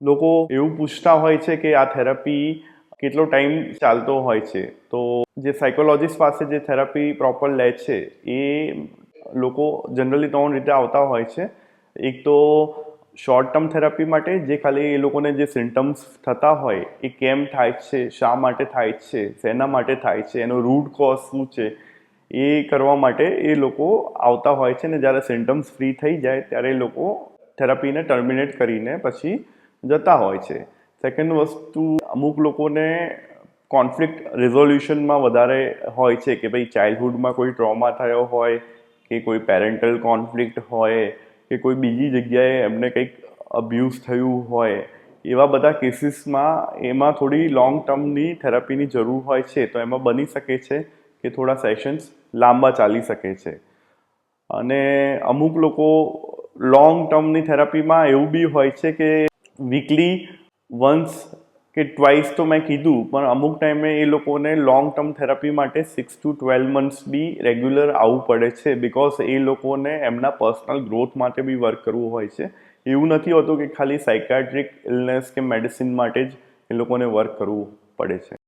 લોકો એવું પૂછતા હોય છે કે આ થેરાપી કેટલો ટાઈમ ચાલતો હોય છે. તો જે સાયકોલોજીસ્ટ પાસે જે થેરાપી પ્રોપર લે છે એ લોકો જનરલી 3 રીતે આવતા હોય છે. એક તો શોર્ટ ટર્મ થેરાપી માટે, જે ખાલી એ લોકોને જે સિમ્ટમ્સ થતા હોય એ કેમ થાય છે, શા માટે થાય છે, શેના માટે થાય છે, એનો રૂટ કોઝ શું છે, એ કરવા માટે એ લોકો આવતા હોય છે. ને જ્યારે સિમ્ટમ્સ ફ્રી થઈ જાય ત્યારે એ લોકો થેરાપીને ટર્મિનેટ કરીને પછી જતા હોય છે. સેકન્ડ વસ્તુ, અમુક લોકોને કોન્ફ્લિક્ટ રિઝોલ્યુશનમાં વધારે હોય છે કે ભાઈ ચાઇલ્ડહુડમાં કોઈ ટ્રોમા થયો હોય કે કોઈ પેરેન્ટલ કોન્ફ્લિક્ટ હોય કે કોઈ બીજી જગ્યાએ એમને કંઈક અબ્યુઝ થયું હોય, એવા બધા કેસીસમાં એમાં થોડી લોંગ ટર્મની થેરાપીની જરૂર હોય છે. તો એમાં બની શકે છે કે થોડા સેશન્સ લાંબા ચાલી શકે છે. અને અમુક લોકો લોંગ ટર્મની થેરાપીમાં એવું બી હોય છે કે વીકલી વન્સ કે ટ્વાઇસ તો મેં કીધું, પણ અમુક ટાઈમે એ લોકોને લોંગ ટર્મ થેરાપી માટે 6 to 12 months બી રેગ્યુલર આવવું પડે છે. બિકોઝ એ લોકોને એમના પર્સનલ ગ્રોથ માટે બી વર્ક કરવું હોય છે. એવું નથી હોતું કે ખાલી સાયકાટ્રિક ઇલનેસ કે મેડિસિન માટે જ એ લોકોને વર્ક કરવું પડે છે.